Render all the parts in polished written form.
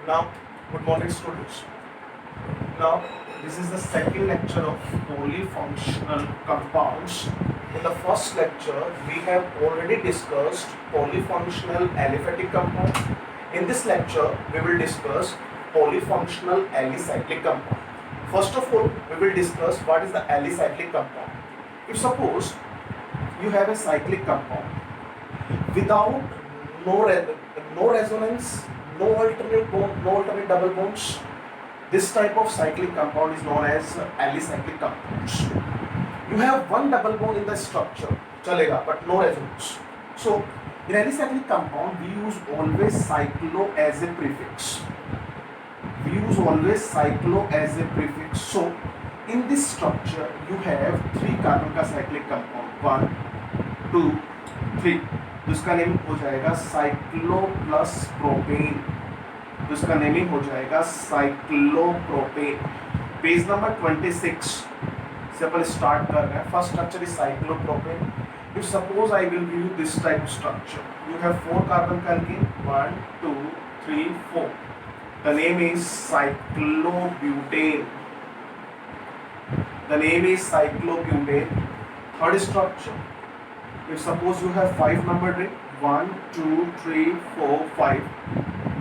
Now, good morning, students. Now, this is the second lecture of polyfunctional compounds. In the first lecture, we have already discussed polyfunctional aliphatic compound. In this lecture, we will discuss polyfunctional alicyclic compound. First of all, we will discuss what is the alicyclic compound. If suppose you have a cyclic compound without no resonance, no alternate bond, no alternate double bonds, this type of cyclic compound is known as alicyclic compounds. You have one double bond in the structure, chalega, but no resonance. So in alicyclic compound, we use always cyclo as a prefix. We use always cyclo as a prefix. So in this structure, you have three carbon का cyclic compound, 1, 2, 3. तो इसका name हो जाएगा cyclo plus propane. तो इसका naming हो जाएगा cyclopropane. Page number 26 से अपन स्टार्ट कर रहे हैं. First structure is cyclopropane. If suppose I will give you this type structure, you have 4 carbon alkane, 1 2 3 4. The name is cyclobutane. The name is cyclobutane. Third structure, if suppose you have 5 numbered ring, 1 2 3 4 5,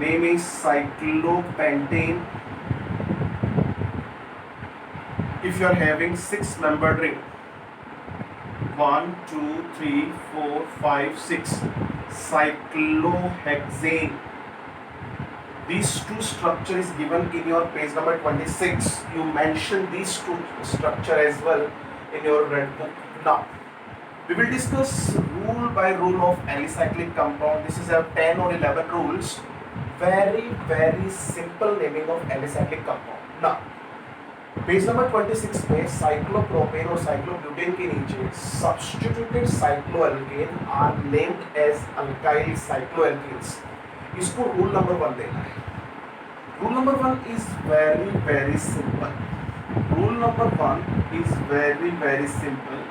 name is cyclopentane. If you are having 6 numbered ring, 1 2 3 4 5 6, cyclohexane. These two structure is given in your page number 26. You mention these two structure as well in your red book. Now we will discuss rule by rule of alicyclic compound. This is our 10 or 11 rules. Very simple naming of alicyclic compound. Now, page number 26 में cyclopropane और cyclobutane के नीचे substituted cycloalkane are named as alkyl cycloalkanes. इसको rule number 1 देना है. Rule number 1 is very simple. Rule number 1 is very simple.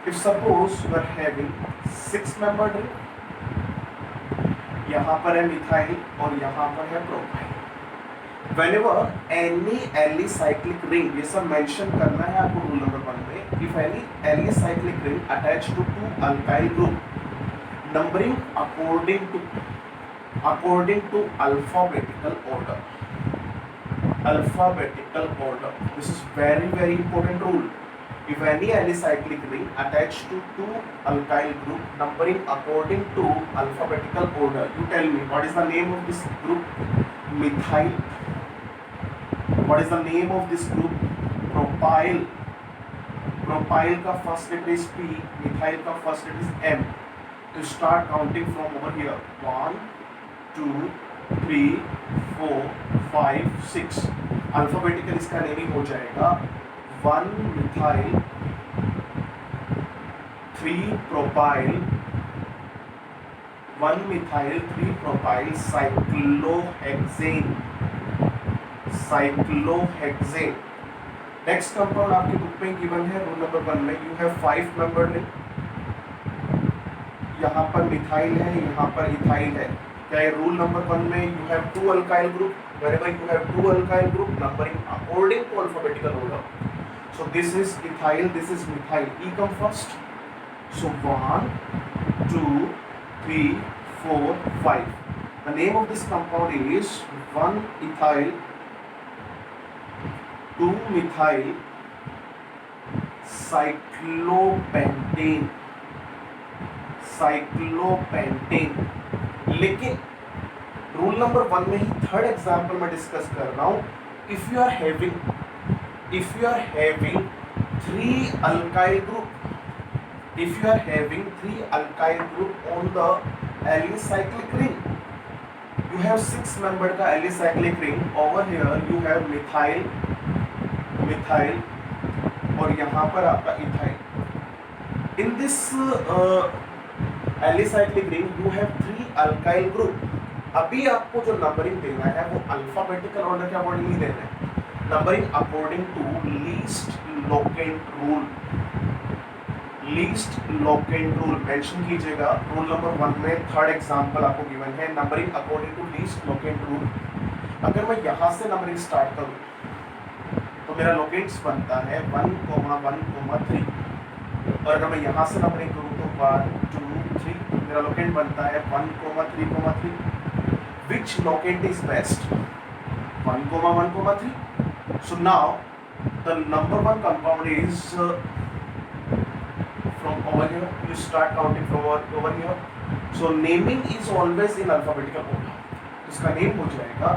If suppose you are having 6 membered ring, यहाँ पर है मिथाइल और यहाँ पर है propyl. Whenever any alicyclic ring, ये सब मेंशन करना है आपको रूल नंबर 1 में. If any alicyclic ring attached to two alkyl group, numbering according to alphabetical order. Alphabetical order. This is very important rule. If any alicyclic ring attached to two alkyl group, numbering according to alphabetical order, you tell me what is the name of this group? Methyl. What is the name of this group? Propyl. Propyl का first letter is P, methyl का first letter is M. To start counting from over here, 1 2 3 4 5 6. Alphabetical इसका naming हो जाएगा 1 methyl, 3 propyl, 1 methyl, 3 propyl, cyclohexane. Cyclohexane. Next compound आपकी book में given है rule number 1 में. You have 5 membered ring. यहाँ पर मिथाइल है, यहाँ पर इथाइल है. क्या है रूल नंबर 1 में? You have 2 alkyl group. Wherever you have 2 alkyl group, numbering according to alphabetical order. So this is ethyl, this is methyl. E come first. So 1 2 3 4 5. The name of this compound is 1 ethyl, 2 methyl, cyclopentane. Cyclopentane. लेकिन rule number 1 में ही third example में discuss कर रहा हूं. If you are having 3 alkyl group, if you are having 3 alkyl group on the alicyclic ring, you have 6 membered का alicyclic ring. Over here you have methyl और यहाँ पर आपका ethyl. In this alicyclic ring you have 3 alkyl group. अभी आपको जो numbering देना है वो अल्फाबेटिकल ऑर्डर के अकॉर्डिंगली देना है. Numbering according to least locant rule. Least locant rule mention कीजिएगा. रूल नंबर 1 में थर्ड एग्जांपल आपको गिवन है. Numbering according to least locant rule. अगर मैं यहाँ से नंबरिंग स्टार्ट करूँ तो मेरा लोकेट्स बनता है 1,1,3 और अगर मैं यहाँ से नंबरिंग करूँ तो 1 2 3 मेरा लोकेट बनता है 1,3,3 which locate is best 1,1,3 so now the number one compound is from over here you start counting from over here so naming is always in alphabetical order इसका नेम हो जाएगा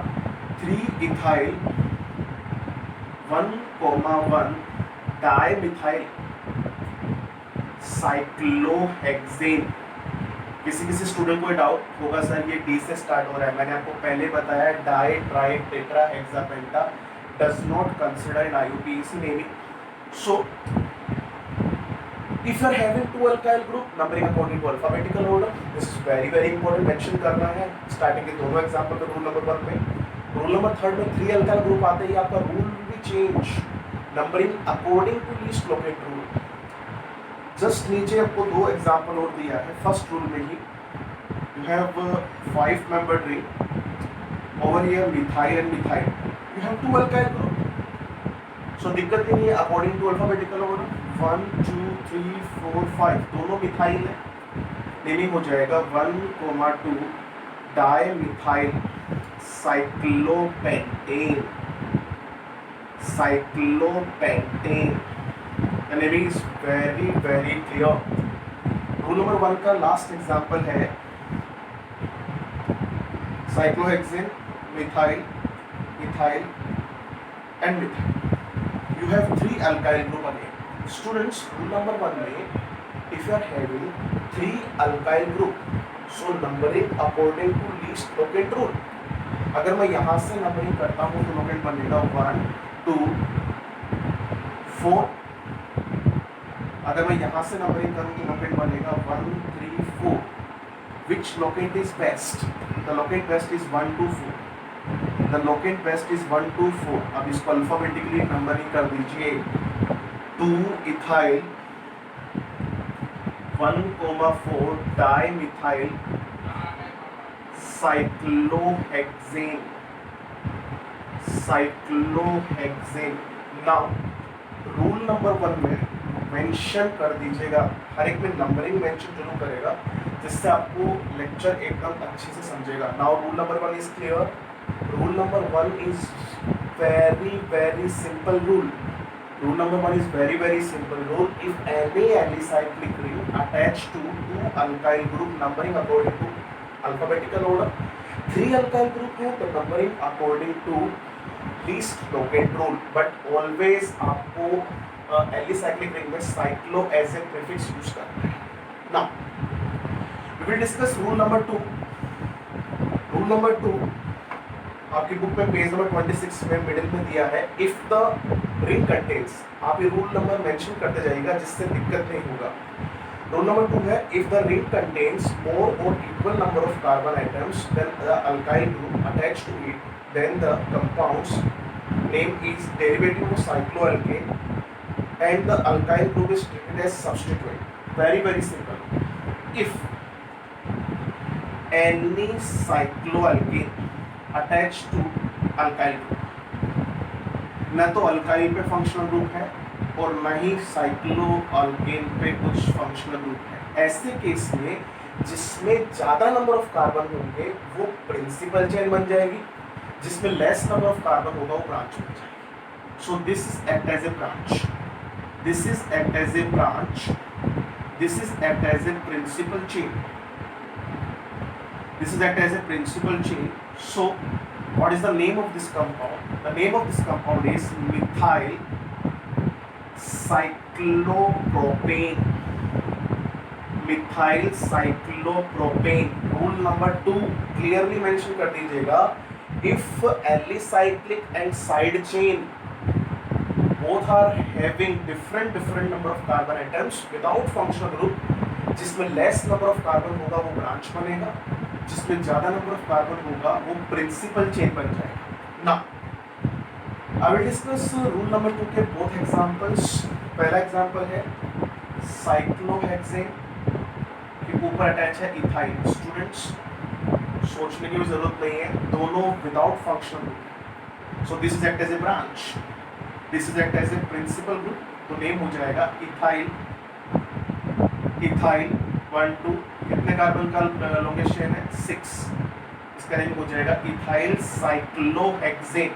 3-ethyl 1,1 डाइमिथाइल साइक्लोहेक्सेन। किसी किसी student को doubt होगा sir ये D से start हो रहा है, मैंने आपको पहले बताया di tri tetra hexa penta does not consider in IUPAC naming. So if you are having two alkyl group numbering according to alphabetical order this is very important mention करना है स्टार्टिंग के दोनों एग्जांपल में रूल नंबर 1 में। Rule number 3 में 3 alkyl group आते ही आपका rule भी change numbering according to least locant rule. Just नीचे आपको दो एग्जांपल और दिया है। फर्स्ट रूल में ही you have 5 membered ring over here methyl and methyl you have two alkyl group so दिक्कत ही नहीं है अकॉर्डिंग टू अल्फाबेटिकल ऑर्डर 1 2 3 4 5 दोनों मिथाइल है। नेमिंग हो जाएगा 1,2 dimethyl cyclopentane the naming is very clear। Rule number 1 का last example है cyclohexane methyl ethyl and methyl you have 3 alkyl group again students rule number 1 में if you are having 3 alkyl group so numbering according to least locate rule। अगर मैं यहाँ से numbering करता हूँ तो लोकेट बनेगा 1 2 4। अगर मैं यहाँ से नंबरिंग करूँ तो लोकेट बनेगा 1 3 4 which locate is best the locate best is 1 2 4 the locate best is 1 2 4। अब इसको अल्फाबेटिकली नंबरिंग कर दीजिए 2-ethyl 1,4 dimethyl cyclohexane now rule number 1 में मेंशन कर दीजिएगा हर एक में नंबरिंग मेंशन जरूर करेगा जिससे आपको लेक्चर एकदम अच्छे से समझेगा। Now rule number 1 is clear. Rule number 1 is very simple rule. Rule number 1 is very simple rule. If any alicyclic ring attached to 2 alkyl group numbering according to alphabetical order, 3 alkyl group है तो numbering according to least locate rule. But always आपको alicyclic ring में cyclo as a prefix use करना है। Now we will discuss rule number 2. Rule number 2 आपकी book में page number 26 में middle में दिया है इफ द रिंग कंटेन्स। आप ये रूल नंबर मेंशन करते जाइएगा जिससे दिक्कत नहीं होगा। रूल नंबर 2 है if the ring contains more और equal number of carbon atoms then the alkyl group attached to it then the compounds name is derivative of cycloalkane and the alkyl group is treated as substituent. Very simple. If any cycloalkane attach to alkyl group न तो alkyl पे functional group है और न ही साइक्लोअल्केन पे कुछ functional group है। ऐसे केस में जिसमें ज़्यादा नंबर ऑफ कार्बन होंगे वो प्रिंसिपल चेन बन जाएगी, जिसमें लेस नंबर ऑफ कार्बन होगा वो ब्रांच बन जाएगी। So this is act as a branch, this is act as a branch, this is act as a principal chain, this is act as a principal chain. So what is the name of this compound? The name of this compound is methyl cyclopropane. methyl cyclopropane। rule number 2 clearly mention कर दीजिएगा if alicyclic and side chain both are having different number of carbon atoms without functional group, जिसमें less number of carbon होगा वो branch बनेगा, जिसमें ज़्यादा number of carbon होगा वो प्रिंसिपल चेन बन जाएगा। ना I will discuss rule number 2 के बोथ एग्जांपल्स। पहला एग्जांपल है साइक्लोहेक्सेन के ऊपर अटैच है इथाइल। स्टूडेंट्स सोचने की भी जरूरत नहीं है, दोनों without functional group. So this is act as a branch, this is act as a principal group, तो नेम हो जाएगा इथाइल। इथाइल 1 2 कितने कार्बन का लॉन्गेस्ट चेन है? 6। इसका नेम हो जाएगा ethyl cyclohexane.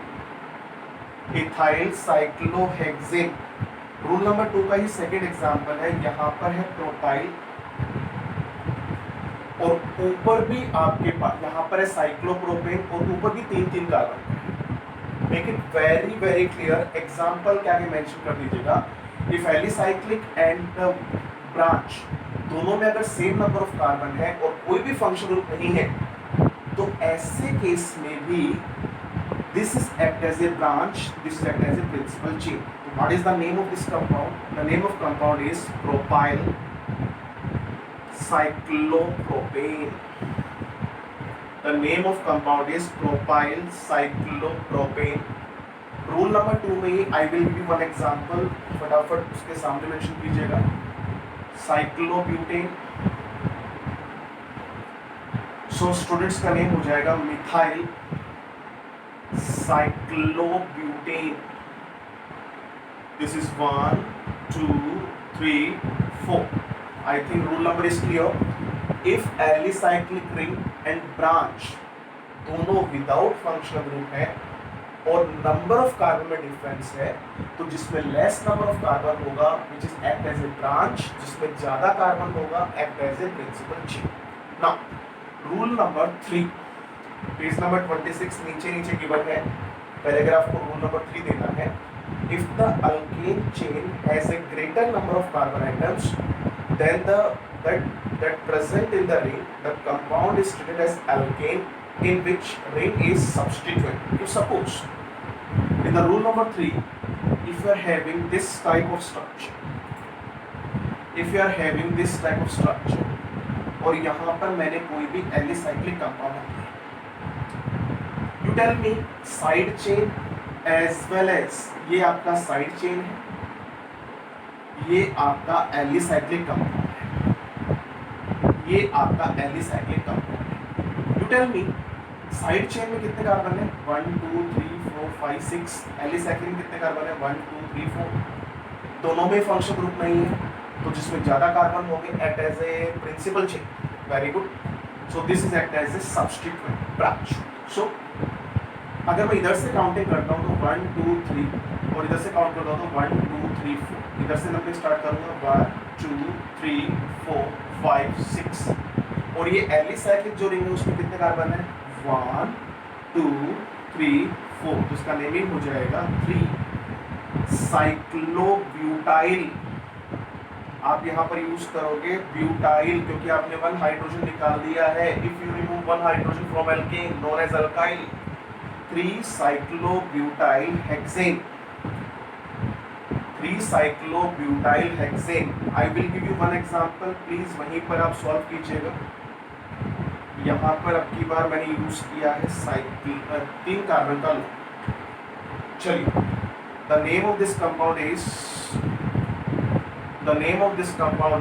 Ethyl cyclohexane. Rule number 2 का ही सेकेंड एग्जांपल है, यहाँ पर है प्रोपाइल और ऊपर भी आपके पास यहाँ पर है साइक्लोप्रोपेन और ऊपर भी 3 carbon. Make it very very clear. Example क्या है मेंशन कर दीजिएगा। इफ एलिसाइक्लिक एंड ब्रांच दोनों में अगर सेम नंबर ऑफ कार्बन है और कोई भी फंक्शन ग्रुप नहीं है, तो ऐसे केस में भी this is act as a branch, this is act as a principal chain. So what is the name of this compound? The name of compound is propyl cyclopropane. The name of compound is propyl cyclopropane. Rule number 2 में I will give you one example, फटाफट उसके सामने mention कीजिएगा। Cyclobutane. So students का name हो जाएगा methyl cyclobutane. This is 1 2 3 4. I think rule number is clear. If alicyclic ring and branch दोनों without functional group है और नंबर ऑफ कार्बन में डिफरेंस है, तो जिसमें लेस नंबर ऑफ कार्बन होगा which is act as a branch, जिसमें ज्यादा कार्बन होगा act as a principal chain. Now rule number 3 page number 26 नीचे गिवन है, पैराग्राफ को रूल नंबर 3 देना है। If the alkane chain has a greater number of carbon atoms then that present in the ring, the compound is treated as alkane in which ring is substituent. If suppose in the rule number 3, if you are having this type of structure, और यहाँ पर मैंने कोई भी alicyclic compound, you tell me side chain as well as ये आपका side chain है, ये आपका एलिसाइक्लिक कंपाउंड है, ये आपका एलिसाइक्लिक कंपाउंड है। You tell me side chain में कितने कार्बन है? 1 2 3 4 5 6। एलिसाइक्लिक में कितने कार्बन है? 1 2 3 4। दोनों में फंक्शन ग्रुप नहीं है, तो जिसमें ज्यादा कार्बन होंगे act as a principal chain. Very good. So this is act as a substituent branch. So अगर मैं इधर से काउंटिंग करता हूँ तो 1 2 3 और इधर से काउंट करता हूँ तो 1 2 3 4। इधर से नंबर स्टार्ट करूँगा 1 2 3 4 5 6। और ये एलिसाइक्लिक जो रिंग है उसमें कितने कार्बन है? 1 2 3 4। तो इसका नेमिंग हो जाएगा 3 साइक्लोब्यूटाइल। आप यहाँ पर यूज करोगे ब्यूटाइल क्योंकि आपने 1 हाइड्रोजन निकाल दिया है। If you remove 1 hydrogen from alkane known as alkyl, 3 cyclobutyl hexane. 3 cyclobutyl hexane. I will give you one example, please वहीं पर आप सॉल्व कीजिएगा। यहाँ पर अब की बार मैंने यूज किया है 3 कार्बन का लो। चलिए, the name of this compound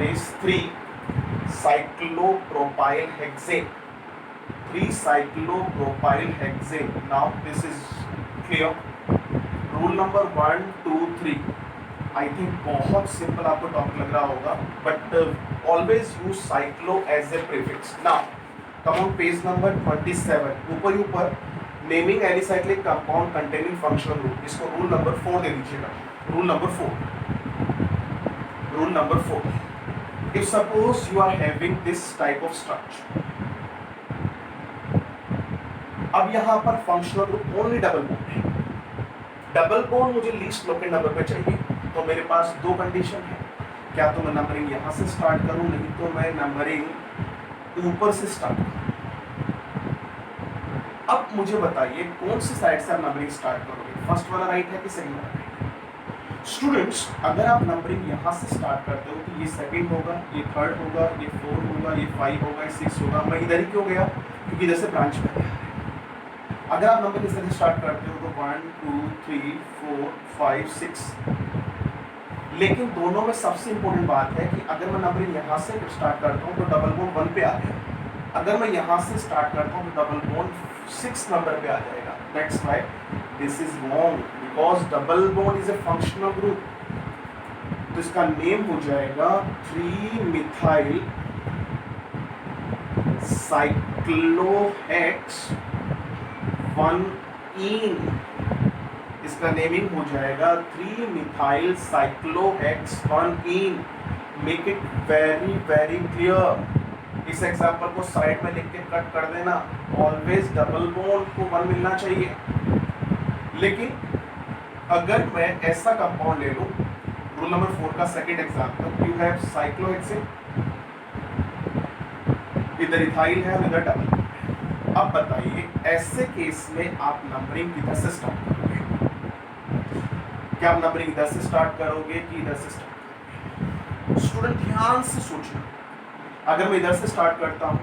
is 3 cyclopropyl hexane। 3 cyclopropyl hexane। Now this is clear। Rule number 1 2 3 I think बहुत सिंपल आपको टॉपिक लग रहा होगा, but always use cyclo as a prefix. Now come on page number 27, ऊपर naming alicyclic compound containing functional group, इसको rule number 4 दे दीजिएगा। Rule number 4, if suppose you are having this type of structure, अब यहाँ पर functional group only double bond है। Double bond मुझे least locate number पे चाहिए, तो मेरे पास 2 कंडीशन है। क्या तो मैं नंबरिंग यहाँ से स्टार्ट करूँ, नहीं तो मैं नंबरिंग ऊपर से स्टार्ट करूँ। अब मुझे बताइए कौन सी साइड से आप नंबरिंग स्टार्ट करोगे, फर्स्ट वाला राइट है कि सेकंड वाला राइट है? स्टूडेंट्स, अगर आप नंबरिंग यहाँ से स्टार्ट करते हो तो ये सेकंड होगा, ये थर्ड होगा, ये 4 होगा, ये 5 होगा, ये 6 होगा। मैं इधर ही क्यों गया? क्योंकि इधर से ब्रांच में गया। अगर आप नंबर इस तरह से स्टार्ट करते हो तो 1 2 3 4 5 6। लेकिन दोनों में सबसे इंपॉर्टेंट बात है कि अगर मैं नंबरिंग यहाँ से स्टार्ट करता हूँ तो डबल बॉन्ड 1 पे आ गया। अगर मैं यहाँ से स्टार्ट करता हूँ तो डबल बॉन्ड 6 नंबर पे आ जाएगा. That's why this is wrong because double bond is a functional group. तो इसका नेम हो जाएगा 3-methyl साइक्लोहेक्स 1-ene. इसका नेमिंग हो जाएगा 3-methyl साइक्लोहेक्स 1-ene. Make it very very clear. इस एग्जाम्पल को साइड में लिख के कट कर देना. ऑलवेज डबल बॉन्ड को 1 मिलना चाहिए. लेकिन अगर मैं ऐसा कंपाउंड ले लूं, रूल नंबर 4 का second example, you have cyclohexane, इधर इथाइल है और इधर डबल. अब बताइए ऐसे केस में आप नंबरिंग किधर से स्टार्ट करोगे? क्या आप नंबरिंग इधर से स्टार्ट करोगे कि इधर से स्टार्ट करोगे? स्टूडेंट ध्यान से सोचना. अगर मैं इधर से स्टार्ट करता हूं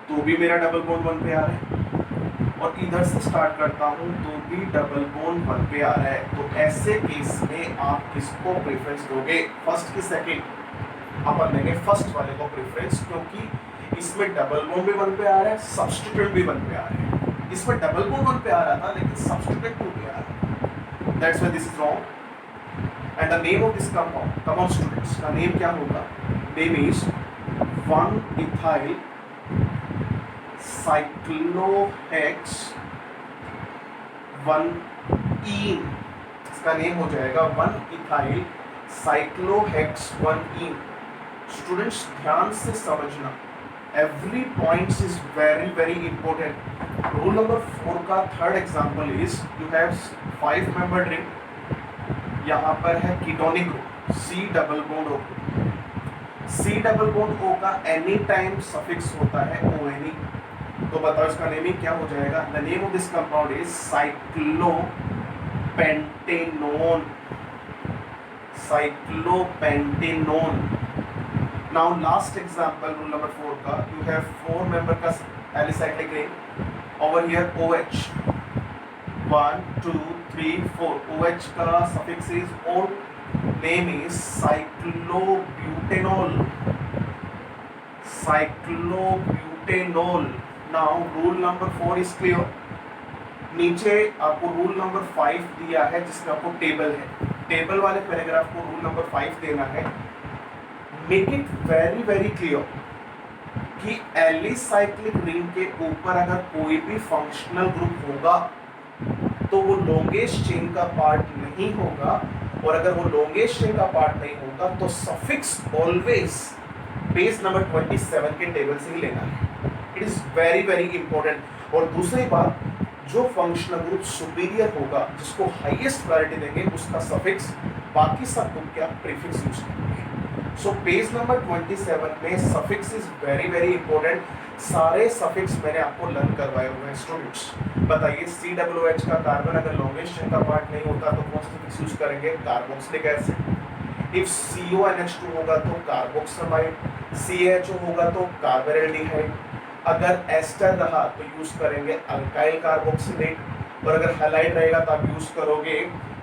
तो भी मेरा डबल बॉन्ड 1 पे आ रहा है, और इधर से स्टार्ट करता हूं तो भी डबल बॉन्ड 1 पे आ रहा है. तो ऐसे केस में आप किसको प्रेफरेंस दोगे? फर्स्ट की सेकंड? अपन देंगे फर्स्ट वाले को प्रेफरेंस, क्योंकि इसमें डबल बॉन्ड भी 1 पे आ रहा है, सब्स्टिट्यूट भी 1 पे आ रहा है. इसमें डबल बॉन्ड 1 पे आ रहा था लेकिन सब्स्टिट्यूट 2 पे आ रहा है. That's why this is wrong. And the name of this compound, come on students, का नेम क्या होगा? Name is 1-ethyl साइक्लोहेक्स 1-ene. इसका नेम हो जाएगा 1-ethyl साइक्लोहेक्स 1-ene. स्टूडेंट्स ध्यान से समझना, every points is very very important. Rule number 4 का third example is you have 5 member ring. यहाँ पर है ketonic group C double bond O. C double bond O का एनी टाइम सफिक्स होता है ONE. तो बताओ इसका नेमिंग क्या हो जाएगा? The name of this compound is cyclopentanone. Cyclopentanone. Now last example rule number 4 का, यू हैव 4 मेंबर का alicyclic ring. Over here OH 1 2 3 4. OH का suffix is O. Name is cyclobutanol. Cyclobutanol. Now rule number 4 is clear. नीचे आपको rule number 5 दिया है जिसमें आपको table है. टेबल वाले पैराग्राफ को रूल नंबर 5 देना है. Make it very very clear कि एलिसाइक्लिक रिंग के ऊपर अगर कोई भी फंक्शनल ग्रुप होगा तो वो लॉन्गेस्ट चेन का पार्ट नहीं होगा, और अगर वो लॉन्गेस्ट चेन का पार्ट नहीं होगा तो सफिक्स ऑलवेज पेज नंबर 27 के टेबल से ही लेना है. It is very very important. और दूसरी बात, जो फंक्शनल ग्रुप सुपीरियर होगा, जिसको हाईएस्ट प्रायोरिटी देंगे, उसका सफिक्स, बाकी सब ग्रुप के आप प्रीफिक्स यूज करेंगे. सो पेज नंबर 27 में suffix is very very important. सारे सफिक्स मैंने आपको लर्न करवाए हुए हैं स्टूडेंट्स. बताइए COOH का कार्बन अगर लॉन्गेस्ट चेन का पार्ट नहीं होता तो कौन सा सफिक्स यूज करेंगे? Carboxylic acid. इफ CONH2 होगा तो कार्बोक्सामाइड. CHO होगा तो कार्बोरेल्डिहाइड. अगर एस्टर रहा तो यूज करेंगे अल्काइल कार्बोक्सिलेट, और अगर हैलाइड रहेगा तो आप यूज करोगे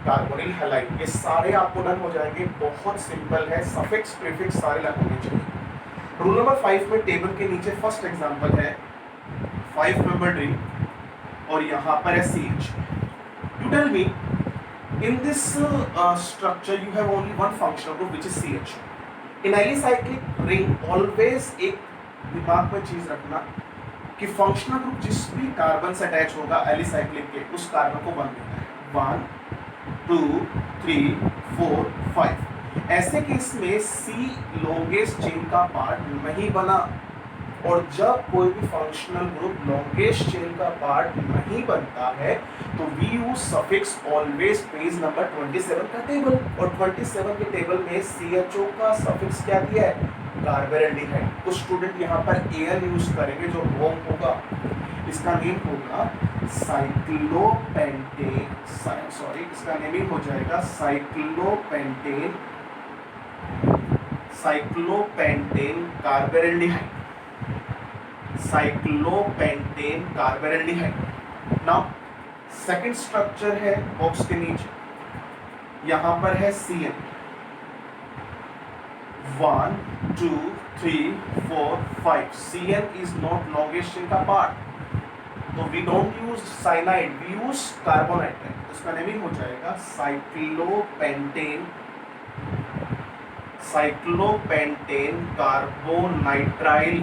कार्बोनिल हैलाइड. ये सारे आपको लर्न हो जाएंगे. बहुत सिंपल है. सफिक्स प्रीफिक्स सारे लर्न होने चाहिए. रूल नंबर 5 में टेबल के नीचे फर्स्ट एग्जांपल है 5 मेंबर रिंग, और यहाँ पर है CH. You tell me, in this structure you have only one functional group which is CH. In alicyclic ring always एक दिमाग में चीज रखना कि फंक्शनल ग्रुप जिस भी कार्बन से अटैच होगा एलिसाइक्लिक के, उस कार्बन को 1 देना है. 1 2 3 4 5. ऐसे केस में C लॉन्गेस्ट चेन का पार्ट नहीं बना, और जब कोई भी फंक्शनल ग्रुप लॉन्गेस्ट चेन का पार्ट नहीं बनता है तो we use suffix always page number 27 का टेबल. और 27 के टेबल में CHO का सफिक्स क्या दिया है? कार्बोरेल्डिहाइड. तो स्टूडेंट यहाँ पर AL यूज करेंगे जो रॉन्ग होगा. इसका नेम होगा साइक्लोपेंटेन. सॉरी, इसका नेमिंग हो जाएगा cyclopentane carbaldehyde. Cyclopentane carbaldehyde. Now second structure है बॉक्स के नीचे, यहाँ पर है CN. 1 2 3 4 5 CN is not longish chain का पार्ट, तो we don't use cyanide, we use carbonitrile. तो इसका नेमिंग हो जाएगा cyclopentane, cyclopentane carbonitrile,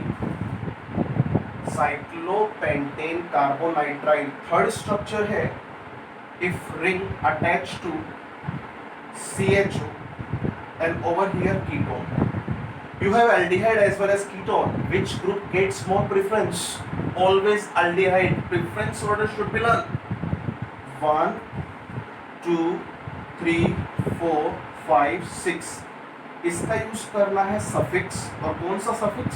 cyclopentane carbonitrile. Third structure है if ring attach to CHO and over here ketone. You have aldehyde as well as ketone. Which group gets more preference? Always aldehyde. Preference order should be learned. 1 2 3 4 5 6। इसका use करना है suffix, और कौन सा suffix?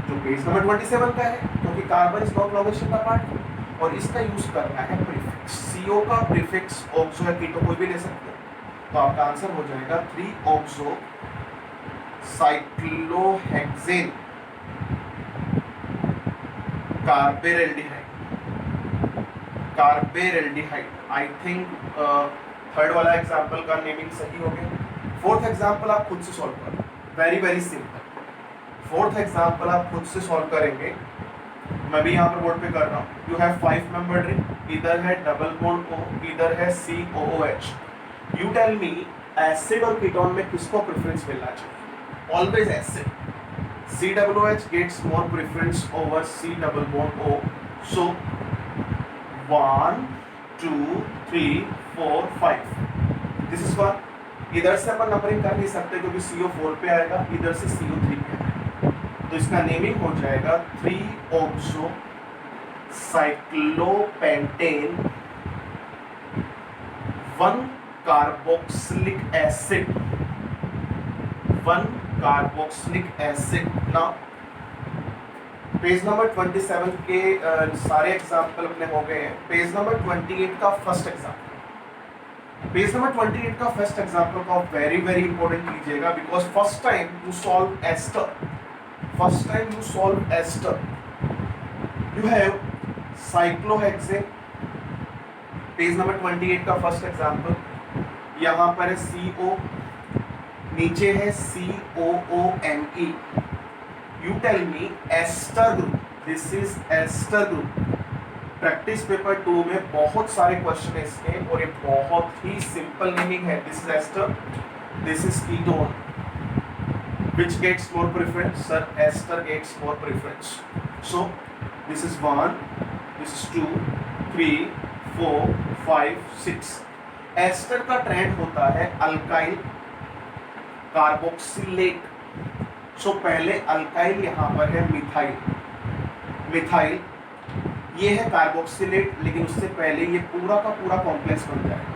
जो page number 27 का है, क्योंकि carbon is not long chain का पार्ट। और इसका यूज करना है प्रीफिक्स। CO का प्रीफिक्स ऑक्सो या कीटो कोई भी ले सकते हैं। तो आपका आंसर हो जाएगा 3-ऑक्सो साइक्लोहेक्सेन कार्बेरल्डिहाइड, कार्बेरल्डिहाइड। आई थिंक थर्ड वाला एग्जांपल का नेमिंग सही हो गया। फोर्थ एग्जांपल आप खुद से सॉल्व करो, very very simple. Fourth example आप खुद से सॉल्व करेंगे, मैं भी यहाँ पर बोर्ड पे कर रहा हूँ। यू हैव 5 मेंबर्ड रिंग, इधर है डबल बॉन्ड O, इधर है COOH। You tell me acid और कीटोन में किसको प्रेफरेंस मिलना चाहिए? Always acid. COOH gets more preference over C double bond O। So 1 2 3 4 5 this is one. इधर से अपन नंबरिंग कर नहीं सकते क्योंकि CO4 पे आएगा, इधर से CO3 पे आएगा। तो इसका नेमिंग हो जाएगा three oxo cyclopentane 1 carboxylic acid, 1 carboxylic acid. Now page number 27 के सारे एग्जाम्पल अपने हो गए हैं। पेज नंबर 28 का फर्स्ट एग्जाम्पल, पेज नंबर 28 का फर्स्ट एग्जाम्पल को वेरी वेरी इंपॉर्टेंट कीजिएगा, because first time you solve ester, first time you solve ester. You have cyclohexane, page number 28 का फर्स्ट एग्जाम्पल। यहाँ पर है CO, नीचे है COOME। You tell me ester group, this is ester group. Practice paper 2 में बहुत सारे question है इसके, और ये बहुत ही सिंपल नेमिंग है। This is ester, this is ketone. Which gets more preference? Sir, ester gets more preference. So this is 1, this is 2, 3, 4, 5, 6. Ester का ट्रेंड होता है अल्काइल कार्बोक्सिलेट। सो पहले अल्काइल यहाँ पर है मिथाइल, मिथाइल ये है कार्बोक्सिलेट, लेकिन उससे पहले ये पूरा का पूरा कॉम्प्लेक्स बन जाएगा।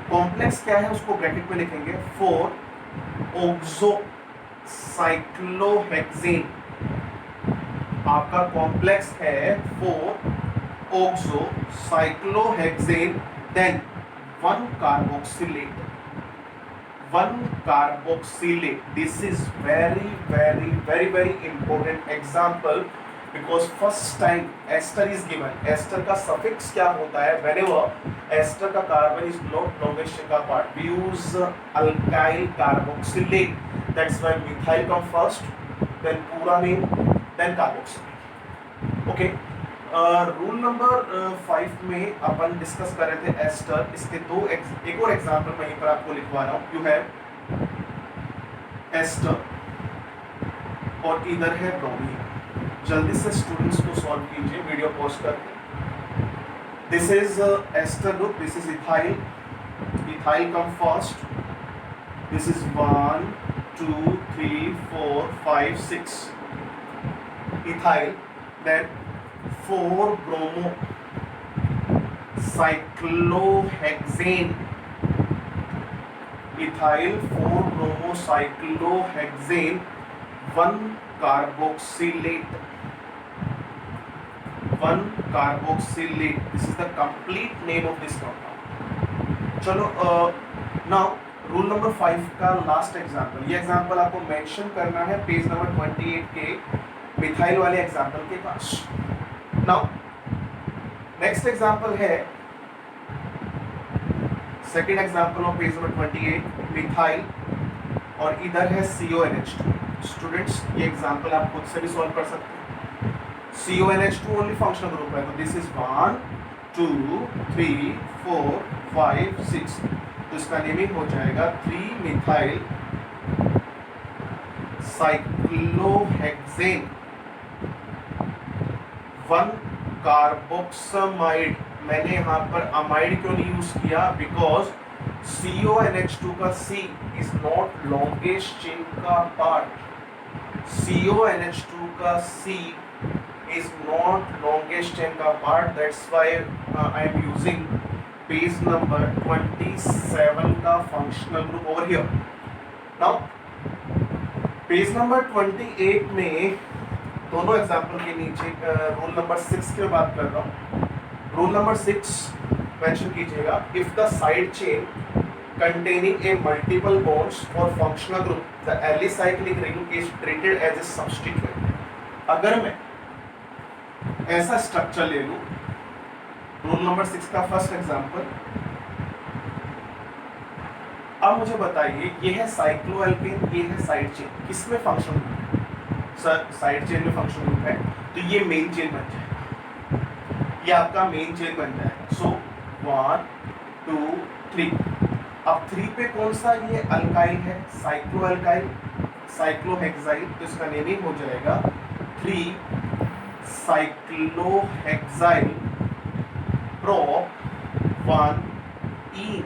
कॉम्प्लेक्स क्या है उसको ब्रैकेट में लिखेंगे 4-ऑक्सो साइक्लोहेक्सेन। आपका कॉम्प्लेक्स है four oxo cyclohexane, then 1 carboxylate, 1 carboxylate. This is very very very very important example, because first time ester is given. Ester का सफिक्स क्या होता है? व्हेनेवर एस्टर का carbon is not longest chain का part, we use alkyl carboxylate. That's why methyl come first, then पूरा name, then carboxylate. Okay, rule number 5 में अपन discuss कर रहे थे एस्टर। इसके एक और एग्जांपल मैं यहीं पर आपको लिखवा रहा हूँ। यू हैव एस्टर और इधर है ब्रोमीन। जल्दी से स्टूडेंट्स को सॉल्व कीजिए वीडियो पॉज करके। This is ester group, this is ethyl, ethyl come first. This is 1 2 3 4 5 6 ethyl, then 4 bromo cyclohexane, ethyl 4 bromo cyclohexane, 1 carboxylate, 1 carboxylate. This is the complete name of this compound. चलो now rule number 5 का last example. ये example आपको mention करना है page number 28 के methyl वाले example के पास। Now next example है second example of page number 28, methyl, और इधर है CONH2। स्टूडेंट्स ये एग्जांपल आप खुद से भी सॉल्व कर सकते हैं। CONH2 ओनली फंक्शनल ग्रुप है, तो दिस इज 1 2 3 4 5 6, तो इसका नेमिंग हो जाएगा 3 मिथाइल साइक्लोहेक्सेन 1 कार्बोक्सामाइड। मैंने यहाँ पर अमाइड क्यों नहीं यूज किया? बिकॉज CONH2 का C is not longest chain का पार्ट। CONH2 का C is not longest chain का part, that's why I am using page number 27 का functional group over here. Now page number 28 में दोनों एग्जाम्पल के नीचे रूल नंबर 6 की बात कर रहा हूँ। रूल नंबर 6 मेंशन कीजिएगा, if the side chain containing a multiple bonds for functional group, the alicyclic ring is treated as a substituent. अगर मैं ऐसा स्ट्रक्चर ले लूं, रूल नंबर 6 का फर्स्ट एग्जांपल, अब मुझे बताइए ये है साइक्लोएल्केन, ये है साइड चेन, किसमें फंक्शन ग्रुप है? सर साइड चेन में फंक्शन ग्रुप है, तो ये मेन चेन बन जाएगा, ये आपका मेन चेन बन जाएगा। सो 1 2 3, अब 3 पे कौन सा ये अल्काइल है? साइक्लोएल्काइल, साइक्लोहेक्साइल, तो इसका नेमिंग हो जाएगा 3 साइक्लोहेक्साइल प्रोप 1 ईन,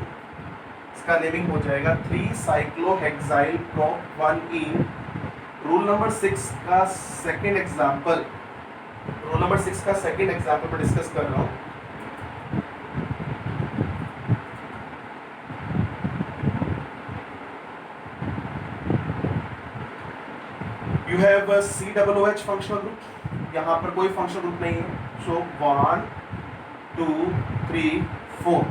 इसका नेमिंग हो जाएगा 3 साइक्लोहेक्साइल प्रोप 1 ईन। रूल नंबर 6 का सेकेंड एग्जाम्पल, रूल नंबर 6 का सेकेंड एग्जाम्पल पर डिस्कस कर रहा हूं। You have COOH functional group, यहाँ पर कोई फंक्शनल ग्रुप नहीं है। सो 1 2 3 4,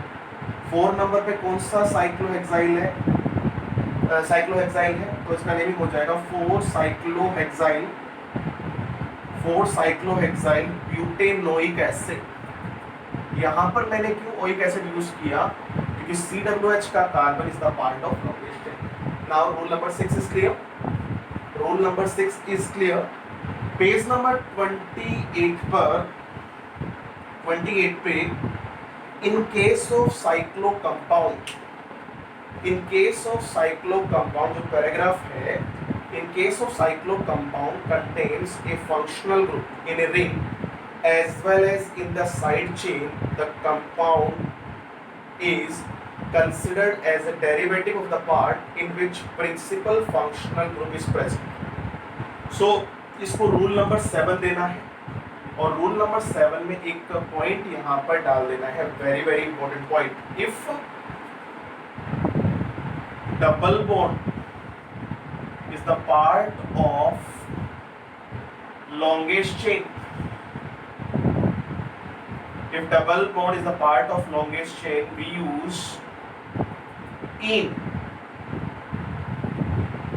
4 नंबर पे कौन सा साइक्लोहेक्साइल है? साइक्लोहेक्साइल है, तो इसका नेमिंग हो जाएगा 4 साइक्लोहेक्साइल ब्यूटेनोइक एसिड। यहाँ पर मैंने क्यों ओइक एसिड यूज किया? क्योंकि COOH का carbon is the part of longest chain. Now rule number 6 is clear, rule number 6 is clear. Page number 28 पर 28 पे in case of cyclo compound, in case of cyclo compound जो paragraph है, in case of cyclo compound contains a functional group in a ring as well as in the side chain, the compound is considered as a derivative of the part in which principal functional group is present. So इसको rule number 7 देना है, और rule number 7 में एक point यहाँ पर डाल देना है, very very important point. If double bond is the part of longest chain, if double bond is the part of longest chain, we use in,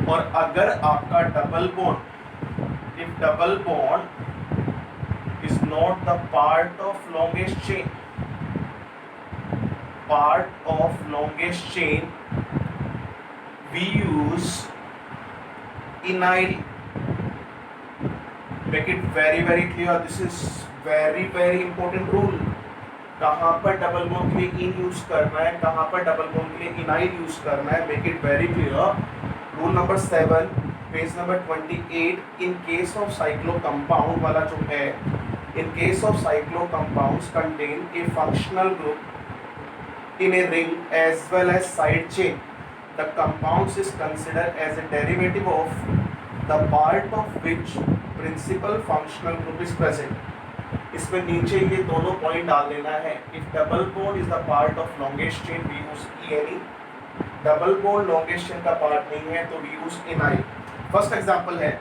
और अगर आपका double bond, if double bond is not the part of longest chain, part of longest chain, we use enyl. Make it very very clear, this is very very important rule। कहाँ पर double bond के लिए in use करना है, कहाँ पर double bond के लिए इनाइल यूज करना है, make it very clear. Rule number 7 page number 28, in case of cyclo compound वाला जो है, in case of cyclo compounds contain a functional group in a ring as well as side chain, the compounds is considered as a derivative of the part of which principal functional group is present. इसमें नीचे ये दोनों point डाल देना है। If double bond is the part of longest chain, we use ENE। Double bond longest chain का part नहीं है, तो we use enyl. First example है,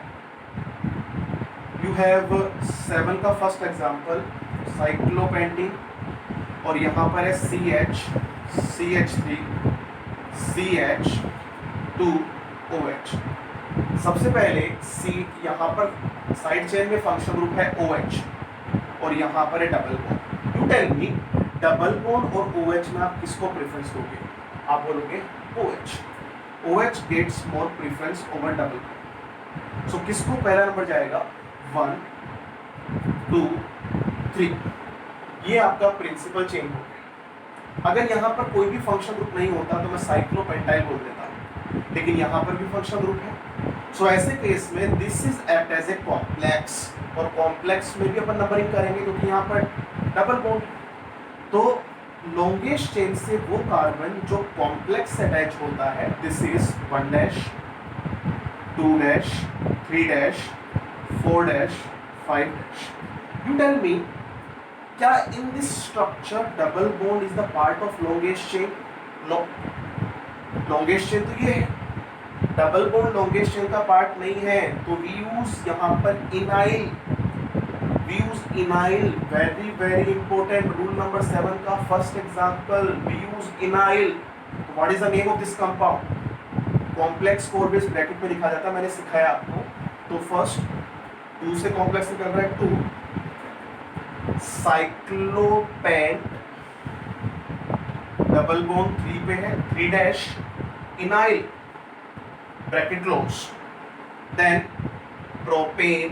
यू हैव 7 का फर्स्ट एग्जांपल, साइक्लोपेंटीन, और यहाँ पर है CH, CH3, CH2OH। सबसे पहले C, यहाँ पर साइड चेन में फंक्शनल ग्रुप है OH, और यहाँ पर है double bond. You tell me, double bond और OH में आप किसको प्रेफरेंस दोगे? आप बोलोगे OH। OH gets more preference over double bond. So किसको पहला नंबर जाएगा, 1 2 3, ये आपका प्रिंसिपल चेन हो गया। अगर यहाँ पर कोई भी फंक्शन ग्रुप नहीं होता तो मैं साइक्लोपेंटाइल बोल देता हूँ, लेकिन यहाँ पर भी फंक्शन ग्रुप है। सो ऐसे केस में this is act as a complex, और कॉम्प्लेक्स में भी अपन नंबरिंग करेंगे क्योंकि यहाँ पर डबल बॉन्ड। तो लॉन्गेस्ट चेन से वो कार्बन जो कॉम्प्लेक्स से अटैच होता है, this is 1 dash 2 dash 3 dash 4 dash 5 dash. You tell me, क्या in this structure double bond is the part of longest chain? No, longest chain तो ये है, डबल बॉन्ड लॉन्गेस्ट चेन का part नहीं है। तो वी यूज यहाँ पर enyl, we use enyl, very very important, rule number 7 का first example, we use enyl. तो what is the name of this compound? Complex core base bracket में लिखा जाता है, मैंने सिखाया आपको। तो फर्स्ट 2 से कॉम्प्लेक्स निकल रहा है 2, साइक्लोपेंट, डबल बॉन्ड 3 पे है, 3 dash enyl bracket close, then propane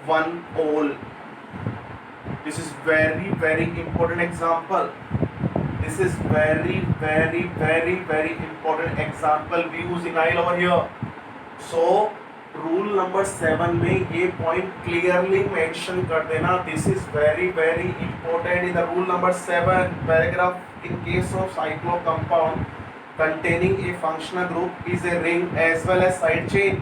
1 ol। This is very very important example, this is very very very very important example, we use enyl over here. So rule number 7 में ये point clearly mention कर देना, this is very very important in the rule number 7 paragraph, in case of cyclo compound containing a functional group is a ring as well as side chain।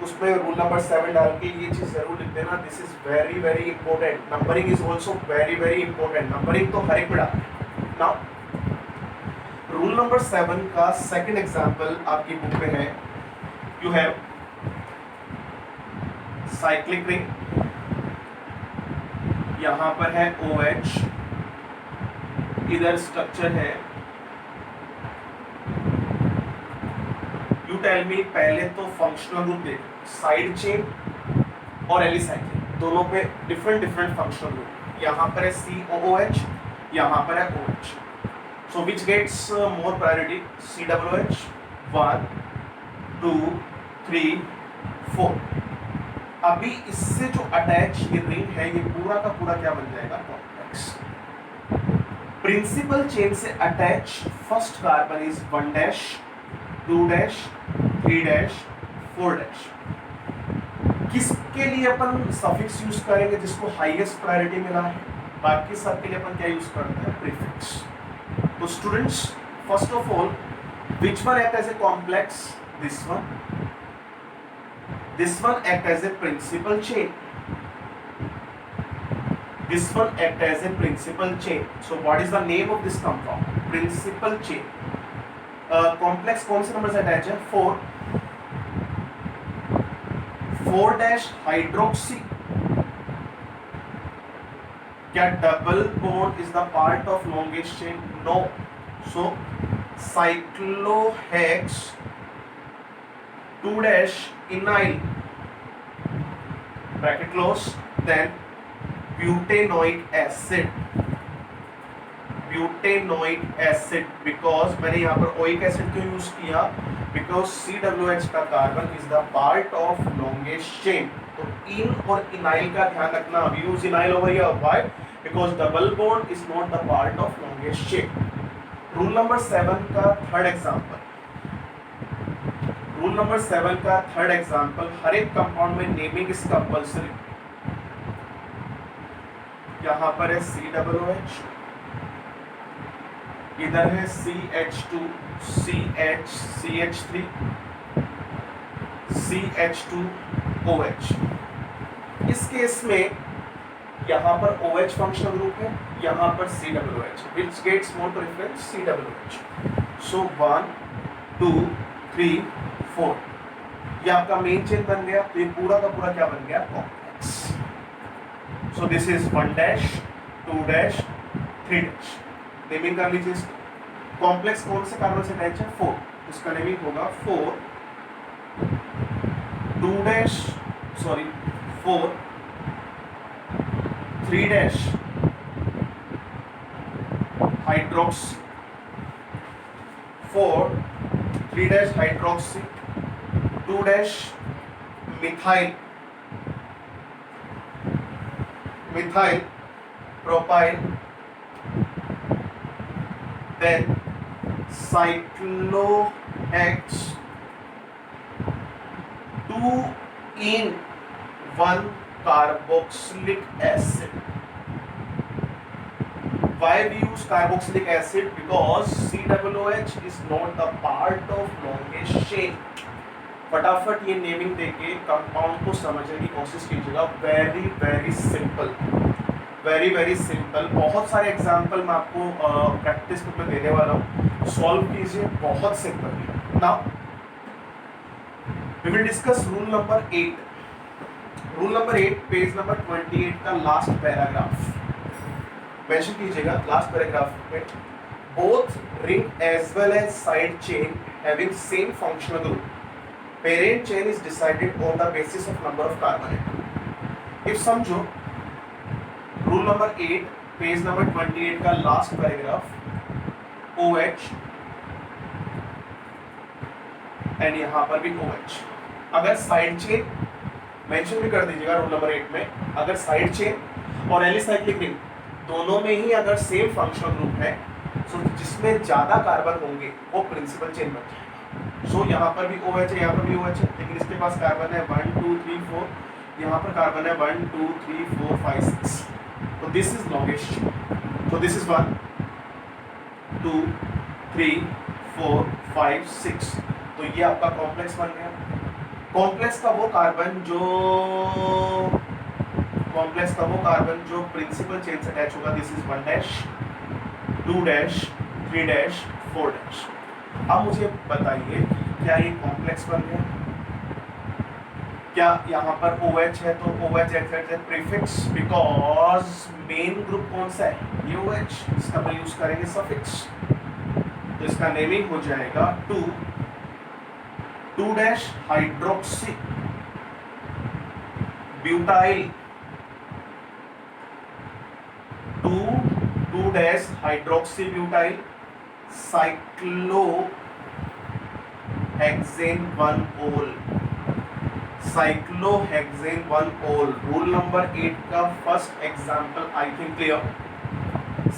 उसमें rule number 7 डाल के ये चीज जरूर लिख देना, this is very very important. Numbering is also very very important, numbering तो हर एक में डालना। नाउ रूल नंबर 7 का सेकंड एग्जांपल आपकी बुक में है, यू हैव साइक्लिक रिंग, यहां पर है OH, इधर स्ट्रक्चर है, यू टेल मी, पहले तो फंक्शनल ग्रुप देख, साइड चेन और एलिसाइक्लिन दोनों पे डिफरेंट डिफरेंट फंक्शनल ग्रुप। यहाँ पर है COOH, यहाँ पर है OH। So which gets more priority? COOH 1 2 3 4। अभी इससे जो अटैच ये रिंग है, ये पूरा का पूरा क्या बन जाएगा? कॉम्प्लेक्स। प्रिंसिपल चेन से attach first carbon is 1 dash 2 dash 3 dash 4 dash. किसके लिए अपन सफिक्स यूज करेंगे? जिसको हाईएस्ट प्रायोरिटी मिला है। बाकी सब के लिए अपन क्या यूज करते हैं? प्रीफिक्स। तो students, first of all, which one act as a complex? This one. This one act as a principal chain, this one act as a principal chain। so what is the name of this compound? Principal chain। complex कौन से number से attach है? 4 4 dash hydroxy. क्या double bond is the part of longest chain? No. So cyclohex 2 dash enyl bracket close, then butanoic acid, butanoic acid. Because मैंने यहाँ पर oic acid क्यों use किया? बिकॉज COOH का carbon is the part of longest chain. तो ene और enyl का ध्यान रखना, we use enyl over here, why? Because double bond is not the part of longest chain. Rule number 7 का third example, rule number 7 का third example, हर एक compound में naming is compulsory. यहाँ पर है COOH, इधर है CH2 CH CH3 CH2OH। इस केस में यहाँ पर OH फंक्शनल ग्रुप है, यहाँ पर COOH, which gets more preference? COOH। so 1 2 3 4, ये आपका मेन चेन बन गया। तो ये पूरा का पूरा क्या बन गया? Complex. So this is 1 dash 2 dash 3 dash। Naming कर लीजिए इसको। कॉम्प्लेक्स कौन से कार्बन से अटैच है? 4, इसका नेमिंग होगा 4 2 dash 4 3 dash hydroxy, 4 3 dash hydroxy 2 dash methyl propyl, then cyclohexane 2 in 1 carboxylic acid. Why we use carboxylic acid? Because COOH is not the part of longest chain. फटाफट ये naming देके compound को समझने की कोशिश कीजिएगा. Very very simple, very very simple. बहुत सारे एग्जाम्पल मैं आपको प्रैक्टिस बुक में देने वाला हूँ, सॉल्व कीजिए. बहुत simple. Now we will discuss rule number 8. Rule number 8 page number 28 का लास्ट पैराग्राफ मेंशन कीजिएगा. लास्ट पैराग्राफ में both ring as well as side chain having same functional group, parent chain is decided on the basis of number of carbon atom. If समझो rule number 8 page number 28 का last paragraph, OH and यहाँ पर भी OH. अगर side chain mention भी कर दीजिएगा rule number 8 में, अगर साइड चेन और एलिसाइक्लिक रिंग दोनों में ही अगर सेम फंक्शनल ग्रुप है, तो जिसमें ज्यादा कार्बन होंगे वो प्रिंसिपल चेन बन जाएगा. सो यहाँ पर भी OH है, यहाँ पर भी OH है, लेकिन इसके पास कार्बन है 1 2 3 4, यहाँ पर कार्बन है 1 2 3 4 5 6. तो दिस इज लॉन्गेस्ट चेन. तो दिस इज 1 2 3 4 5 6. तो ये आपका कॉम्प्लेक्स बन गया. कॉम्प्लेक्स का वो कार्बन जो प्रिंसिपल चेन से अटैच होगा, this is 1 dash 2 dash 3 dash 4 dash. अब मुझे बताइए क्या ये कॉम्प्लेक्स बन गया? क्या यहाँ पर OH है तो OH act as prefix, because main group कौन सा है? ये OH. इसका हम यूज करेंगे सफिक्स, तो इसका नेमिंग हो जाएगा 2 dash hydroxy butyl 2 dash hydroxy butyl cyclohexane 1 ol. cyclohexane 1 ol. Rule number 8 का first example I think clear.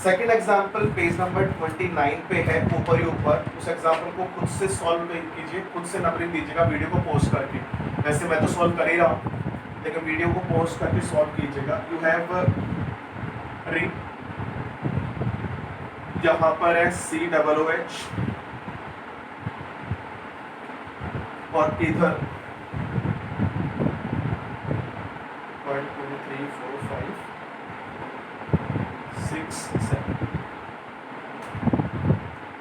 Second example page number 29 पे है, ऊपर ही ऊपर. उस एग्जांपल को खुद से सॉल्व कीजिए, खुद से नंबरिंग दीजिएगा वीडियो को पॉज करके. वैसे मैं तो सॉल्व कर ही रहा हूँ, लेकिन वीडियो को पॉज करके सॉल्व कीजिएगा. यू हैव रिंग, यहाँ पर है COOH और इधर 1 2 3 4 5 6 7.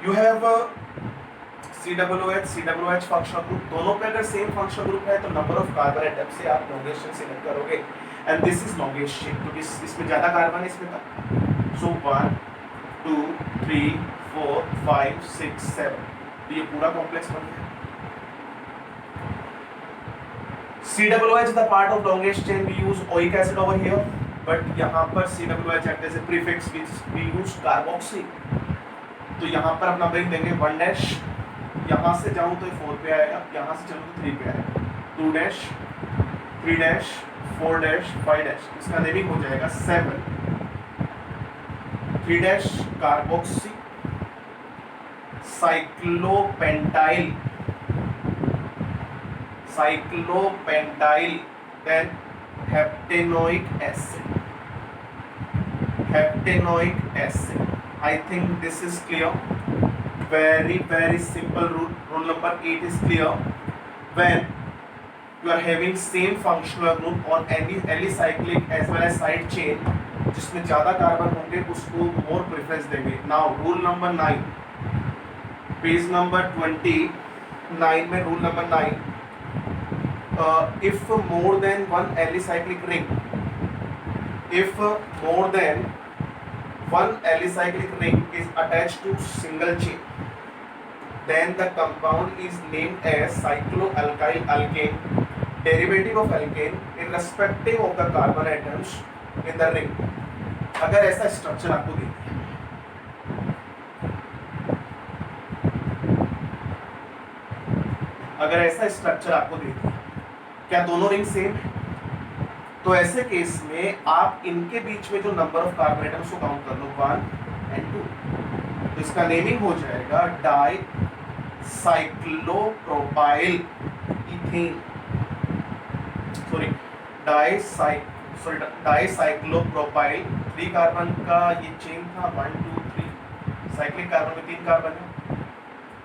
You have COOH functional group. दोनों पे अगर सेम फंक्शनल ग्रुप है तो नंबर ऑफ कार्बन एटम से आप लॉन्गेस्ट चेन सिलेक्ट करोगे, and this is longest chain. तो इसमें ज्यादा कार्बन है, इसमें था. सो 1 2 3 4 5 6 7. तो ये पूरा कॉम्प्लेक्स बन गया. COOH is the part of longest chain. We use oic acid over here, but यहाँ पर COOH act as a prefix which we use carboxy. तो यहाँ पर अपना नंबरिंग देंगे 1 डैश, यहाँ से जाऊँ तो 4 पे आएगा, यहाँ से चलूँ तो 3 पे आएगा. 2 डैश 3 डैश 4 डैश 5 डैश. इसका नेमिंग हो जाएगा 7 3 dash carboxy cyclopentyl then heptanoic acid. I think this is clear. Very very simple rule. Rule number 8 is clear. When you are having same functional group on any alicyclic as well as side chain, जिसमें ज्यादा carbon होंगे उसको मोर preference देंगे. Now rule number 9 page number 29 में rule number 9, if more than one alicyclic ring is attached to single chain, then the compound is named as cycloalkyl alkane, derivative of alkane, irrespective of the carbon atoms in the ring. अगर ऐसा structure आपको दे क्या दोनों ring same है? तो ऐसे case में आप इनके बीच में जो नंबर ऑफ कार्बन एटम्स को काउंट कर लो 1 and 2। तो इसका नेमिंग हो जाएगा di cyclopropyl ethane, sorry dicyclopropyl. 3 carbon का ये चेन था, 1 2 3, साइक्लिक कार्बन में 3 कार्बन है।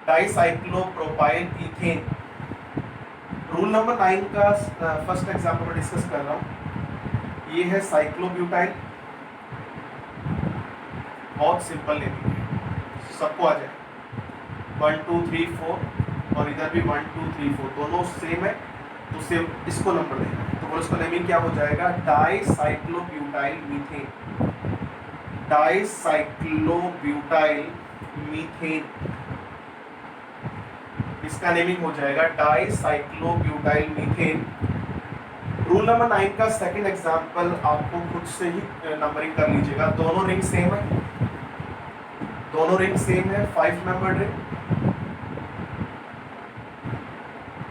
डाईसाइक्लोप्रोपाइल इथेन। रूल नंबर 9 का फर्स्ट एग्जाम्पल में डिस्कस कर रहा हूँ। ये है साइक्लोब्यूटाइल, बहुत सिंपल नेमिंग है, सबको आ जाए। 1 2 3 4 और इधर भी 1 2 3 4 दोनों सेम है, तो सेम इसको नंबर देना है। तो बोलो इसका नेमिंग क्या हो जाएगा? डाईसाइक्लोब्यूटाइल मीथेन। डाईसाइक्लोब्यूटाइल मीथेन, इसका नेमिंग हो जाएगा डाईसाइक्लोब्यूटाइल मीथेन। रूल नंबर 9 का सेकंड एग्जांपल आपको खुद से ही नंबरिंग कर लीजिएगा। दोनों रिंग सेम है, दोनों रिंग सेम है, 5 मेंबर्ड रिंग,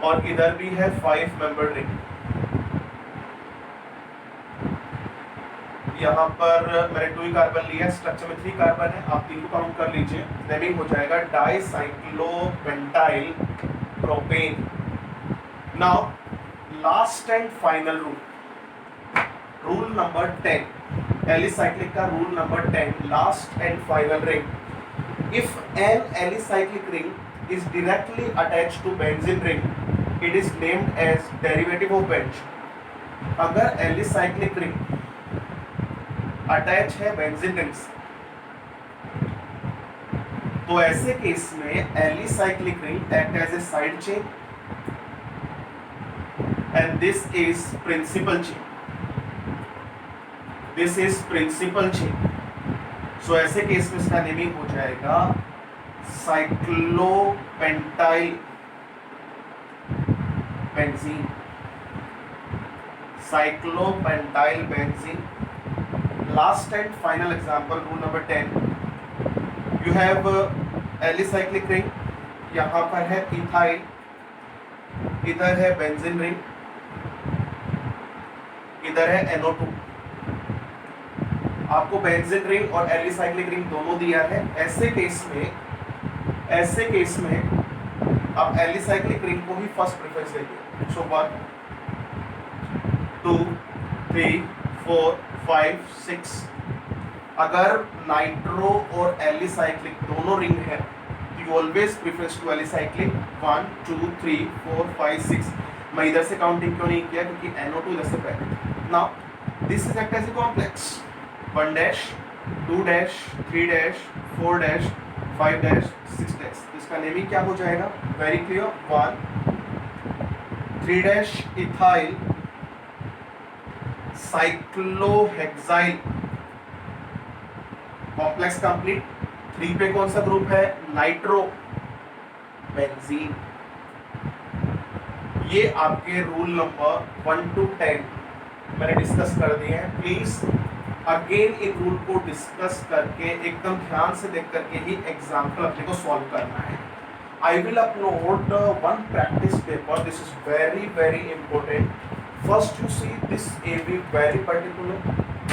और इधर भी है 5 मेंबर्ड रिंग। यहाँ पर मैंने 2 कार्बन लिया, स्ट्रक्चर में 3 कार्बन है, आप 3 को काउंट कर लीजिए। नेमिंग हो जाएगा dicyclopentyl propane. Now last and final rule, rule number 10, alicyclic का rule number 10, last and final ring. If an alicyclic ring is directly attached to benzene ring, it is named as derivative of benzene। अगर alicyclic ring attach है benzene ring से, तो ऐसे case में alicyclic ring act as a side chain and this is principal chain, this is principal chain. So ऐसे case में इसका naming हो जाएगा cyclopentyl benzene, cyclopentyl benzene. Last and final example, rule number 10, you have alicyclic ring, यहाँ पर है ethyl, इधर है बेंजीन रिंग, इधर है NO2। आपको बेंजीन रिंग और एलिसाइक्लिक रिंग दोनों दिया है। ऐसे केस में आप एलिसाइक्लिक रिंग को ही फर्स्ट प्रेफरेंस देंगे। सो 1 2 3 4 5 6। अगर नाइट्रो और एलिसाइक्लिक दोनों रिंग है, you always preference to alicyclic 1 2 3 4 5 6। मैं इधर से काउंटिंग क्यों नहीं किया? क्योंकि NO2 इधर से पहले। Now this is act as a complex, 1 dash 2 dash 3 dash 4 dash 5 dash 6 dash. इसका नेमिंग क्या हो जाएगा? Very clear, 1 3 dash ethyl cyclohexyl, complex complete. 3 पे कौन सा ग्रुप है? Nitro benzene. ये आपके रूल नंबर 1 to 10 मैंने डिस्कस कर दिए हैं। प्लीज अगेन इन रूल को डिस्कस करके एकदम ध्यान से देख करके ही एग्जाम्पल अपने को सॉल्व करना है। I will upload 1 practice paper, this is very very important. First you see this AV very particular,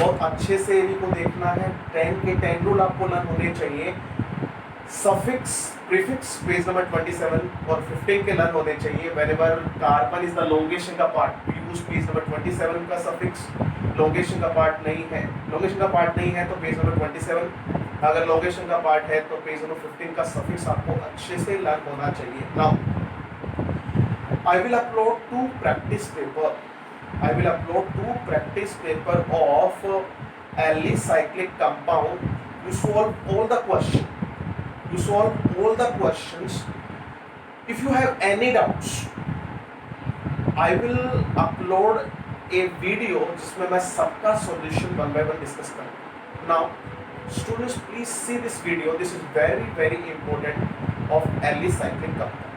बहुत अच्छे से AV को देखना है। 10 के 10 रूल आपको लर्न होने चाहिए। सफिक्स प्रीफिक्स पेज नंबर 27 और 15 के लर्न होने चाहिए। व्हेनेवर कार्बन इज द लोंगेशन का पार्ट, यूज पेज नंबर 27 का सफिक्स। लोंगेशन का पार्ट नहीं है, लोंगेशन का पार्ट नहीं है तो पेज नंबर 27। अगर लोंगेशन का पार्ट है तो पेज नंबर 15 का सफिक्स आपको अच्छे से लर्न होना चाहिए। Now I will upload 2 practice paper, I will upload 2 practice paper of alicyclic compound. You solve all the questions. If you have any doubts, I will upload a video जिसमें मैं सबका solution 1 by 1 discuss करूँगा। Now, students, please see this video. This is very very important of alicyclic compound.